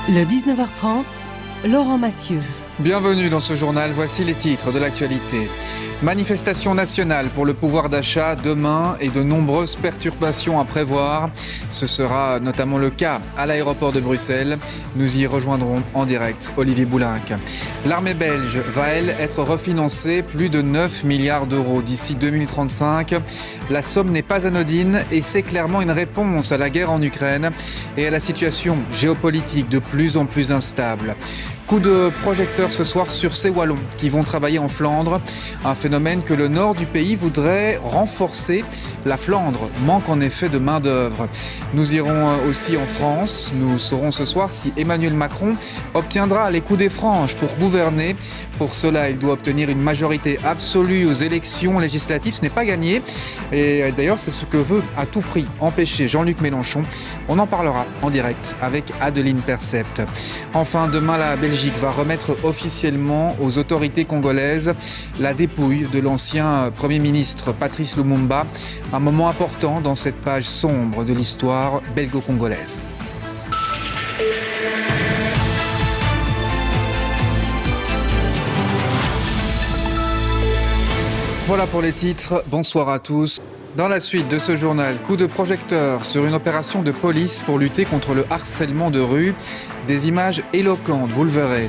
Le 19h30, Laurent Mathieu. Bienvenue dans ce journal, voici les titres de l'actualité. Manifestation nationale pour le pouvoir d'achat demain et de nombreuses perturbations à prévoir. Ce sera notamment le cas à l'aéroport de Bruxelles. Nous y rejoindrons en direct Olivier Boulinck. L'armée belge va, elle, être refinancée plus de 9 milliards d'euros d'ici 2035. La somme n'est pas anodine et c'est clairement une réponse à la guerre en Ukraine et à la situation géopolitique de plus en plus instable. Coup de projecteur ce soir sur ces Wallons qui vont travailler en Flandre. Un phénomène que le nord du pays voudrait renforcer. La Flandre manque en effet de main-d'œuvre. Nous irons aussi en France. Nous saurons ce soir si Emmanuel Macron obtiendra les coups des franges pour gouverner. Pour cela, il doit obtenir une majorité absolue aux élections législatives. Ce n'est pas gagné. Et d'ailleurs, c'est ce que veut à tout prix empêcher Jean-Luc Mélenchon. On en parlera en direct avec Adeline Percept. Enfin, demain, la Belgique va remettre officiellement aux autorités congolaises la dépouille de l'ancien Premier ministre Patrice Lumumba. Un moment important dans cette page sombre de l'histoire belgo-congolaise. Voilà pour les titres, bonsoir à tous. Dans la suite de ce journal, coup de projecteur sur une opération de police pour lutter contre le harcèlement de rue. Des images éloquentes, vous le verrez.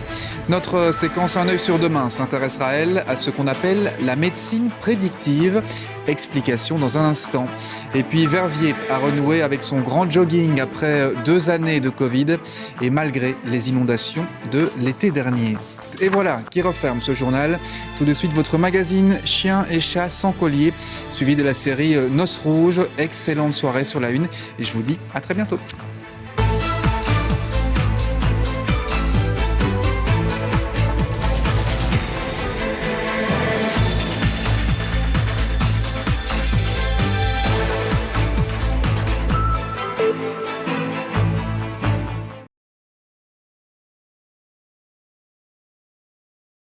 Notre séquence Un œil sur demain s'intéressera, elle, à ce qu'on appelle la médecine prédictive. Explication dans un instant. Et puis Verviers a renoué avec son grand jogging après 2 années de Covid et malgré les inondations de l'été dernier. Et voilà qui referme ce journal. Tout de suite, votre magazine Chiens et chats sans collier, suivi de la série Noces rouges. Excellente soirée sur la une et je vous dis à très bientôt.